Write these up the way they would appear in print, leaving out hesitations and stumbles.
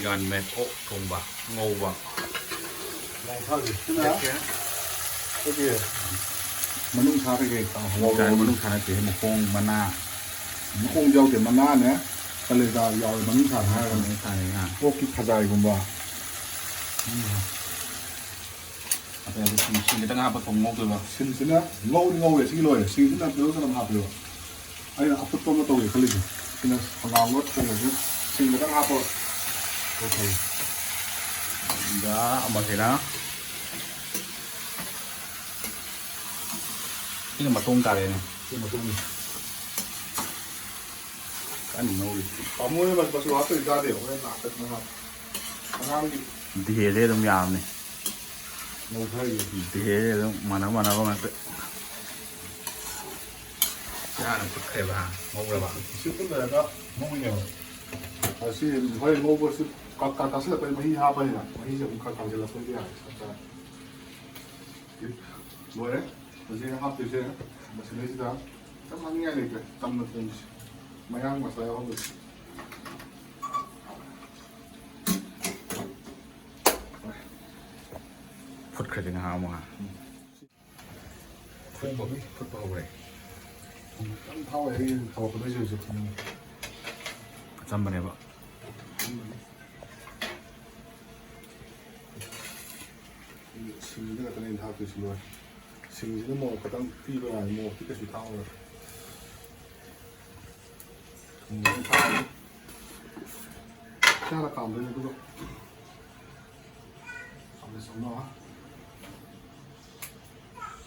กันแม่โอ๊ะทงบะงงบะลองเข้าดิใช่ไหมโอเคมันนุ่งชาไปเองต่างหัวมันต้องทานเสียหมกคงมันหน้ามันคงยาวเดี๋ยวมันหน้าเนี่ยก็เลยจะยาวมันนุ่งชาให้กัน ไม่ทานเลยฮะ พวกคิดขจายผมว่าแต่ชิ้นนี้ตั้งห้าผสมงงตัว sin sina ngau le si lo sin sina do kana ma plo ai a put to ma to ke li sina ngang ngot ko le sin ka ha po okay ya ama thế đó ini mà tung cả này sin ma to ni anh nấu đi pa mo ne ba so ha to da de o na ta na ha ngang di thì hệ thế đồng yam này no thai thì hệ thế mà nó có mặt ra là cực khề bà ngô rồi bạn sin to le da mo ni yo a si hoi ngo bo si ka ta se pe ma hi ha pa ni na ma hi se ka ka je la so dia sa lo e ko je ha to je ma se le si da ta ma ni le ke tam na ten ma yang ma sa yo ho phút khề tiếng hào mà phút bao rồi tam thao ai thao ko je je chăm bên này vợ sin cái cái này thao to si lo sin nó mo ka tam ti ba mo ti ka si thao rồi thao cha là cảm thấy cái đó xong rồi sống nó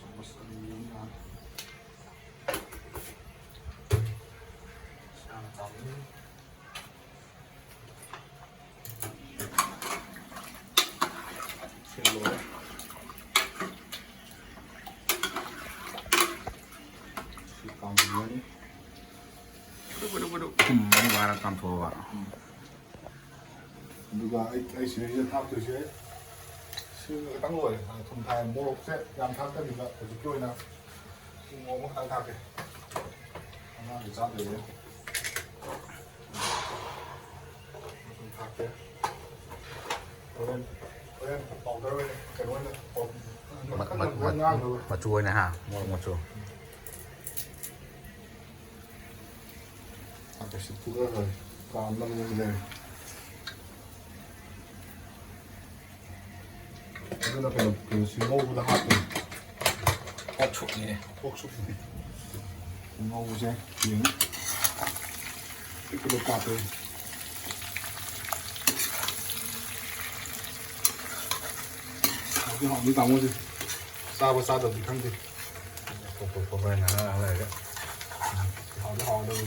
sống nó sẽ như thế nào sao là cảm thấy xin lỗi xin cảm ơnไม่ว่าเราทำทัวร์ 누가 아이씨 이제 다 드시 그 땅로에 좀 다 모록새 양탕 때니까 어디 교회나 뭐 땅탕게 하나 이자대 좀 닦게 그래 bảo cái cái đó mà chui này hả một chui 아저씨 그거를 안 넘는데 이거는 그 싱거우보다 하도 옥축이네 옥수수 싱거우제 빙 이렇게 까도 여기 한 이 나머지 싸고 싸도 비칸데 vậy là này đấy họ đâu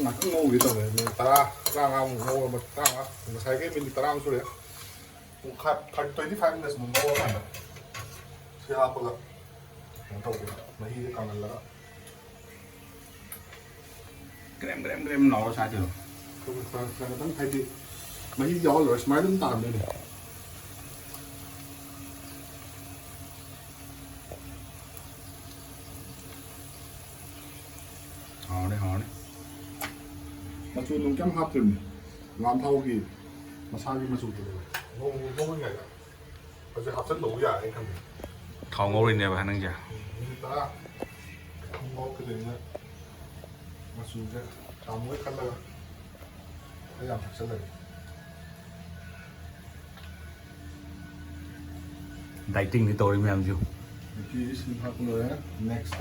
나 흥모 있다네. 따라 따라하고 뭐 따라 뭐 살게 밀리 따라하는 소리야. 뭐가 25 minutes 뭐 먹어야 시합가 뭐 하고 많이 가면라. cái nó sai chưa 그거 당 타이디 많이 열어 스마일은 다 되네. họ đấy mà chú đúng kém hấp rồi làm thâu gì mà sao mà chú được ngon cái này bây giờ hấp rất đủ dài anh không thầu ngô đi nè bà năng chả ta không ngon cái gì nữa mà chú cái tao mới cắt lên cái làm thật sự này đại tinh thì tôi đi làm chưa cái xin học nữa next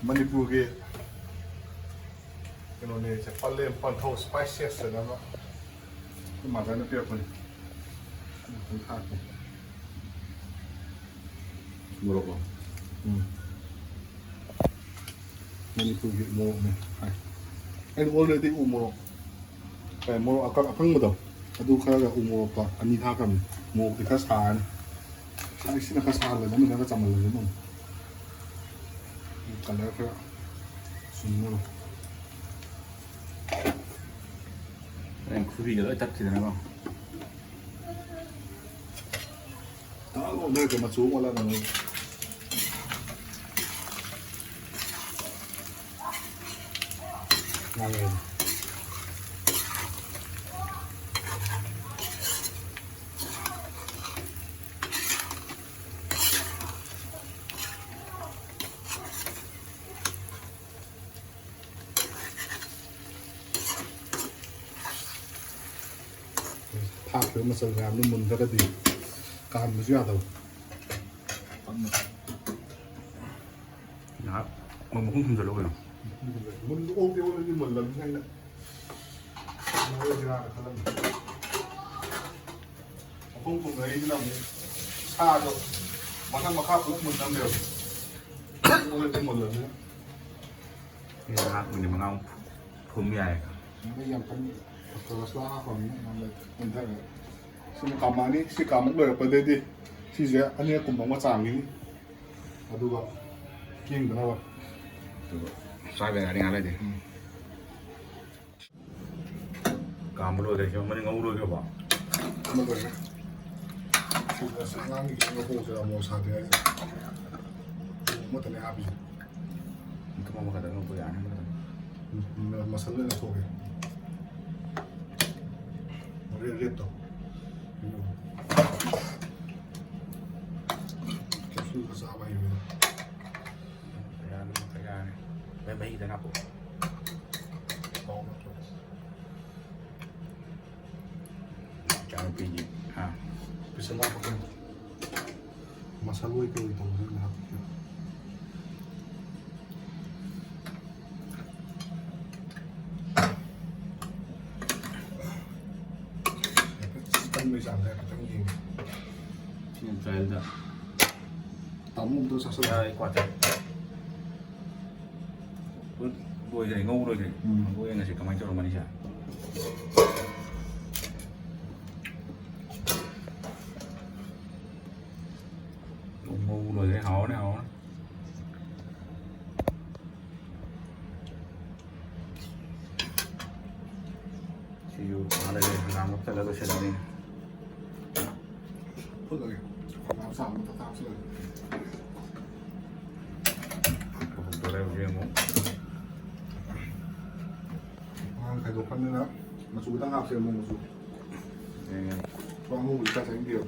Manipur cái cái này sẽ phân lên phân thâu spices rồi đó cái mặt nó tiêu rồi không khác mua được Manipur cái mồ này anh muaเลยที่อุโมงค์แต่โมเอาก็เพิ่งมาต่อดูเขาจะอุโมงค์ก่อนอันนี้ท่ากันโมที่ข้าชานใช่สินะข้าชานเลยนะมันก็จำมันเลยมั้งกันแล้วก็สุ่มมั้ง em cứ vì lỡ tắt thì nó không đó cũng đây cái mặt xuống qua là งานเองภาพคือมันสวยงามนุ่มนวลก็ดีการมันยากแต่ นะครับมึงมาคุ้มทุนจะรู้เหรอ มันโอ้เดียวเลยเหมือนลำไส้นะมันเรื่องยากครับผมคงเลยที่เราชาจะมาทั้งมาฆ่าปุ๊บมันน้ำเดียวมันเลยเป็นหมดเลยเนี่ย นี่นะครับมึงจะมาเอาพุ่มใหญ่ ไม่ยังเป็นตัวสลาของมันเลยมันได้เลยซึ่งกลับมานี่สิกลับมาเลยประเดี๋ยวดิที่เสียอันนี้กลุ่มของมาจางนี้มาดูว่าเก่งกันแล้ววะ ใส่ไปอะไรงานอะไรดิกามรู้เลยใช่ไหมมันงงรู้ใช่ปะ มาเลยนะสุดสังงานนี่เราพูดจะมองสาเดียมาแต่ในอาบี มันก็มาkada ngomong ya nih masalah na soke reto que fui kasama yun ya kaya may mahita na po bawo na to jangan pijit ha bisa na ako masaluhay ko itong lahatไม่สั่งเลยทั้งยิง yang saya dah tamu itu sasa ya kuat ya gue jadi ngomong dulu deh gue yang ngasih kemarin orang Malaysia ngomong dulu deh hao nih hao siu ada deh nama kita lalu sedang ini พูดเลยน้ำสามตามเลย ตัวเร็วเรียงมั้ง ไข่ดกพันนึงนะมาสูตั้งห้าเซลล์มาสู yang วางงูอีกแค่เซนเดียว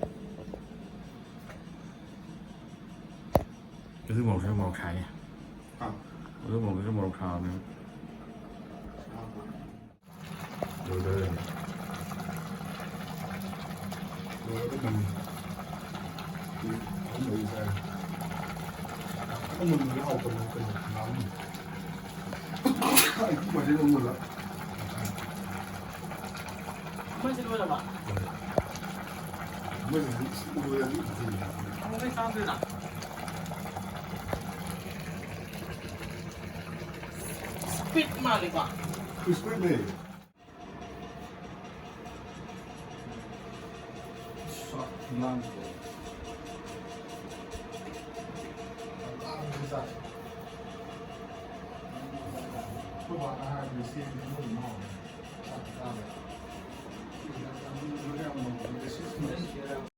cái thứ một cái một xài ครับ cái thứ một cái một xào nữa rồi rồi โดยก็มันผมเลยใช่ถ้ามันไม่เอาคนเป็นน้ำไอ้ที่มันจะลงหมดแล้ว ไม่ใช่ด้วยหรอวะ ไม่ถึงอุดมที่ดี มันไม่ซ้ำเลยนะปิดมาเลยว่ะ คือสเปรย์เนี่ยสักนั่งทุกวันอาหารเป็นสิ่งที่มุ่งมั่นสักการะที่เราทำอยู่เรื่องมันเป็นสิ่งที่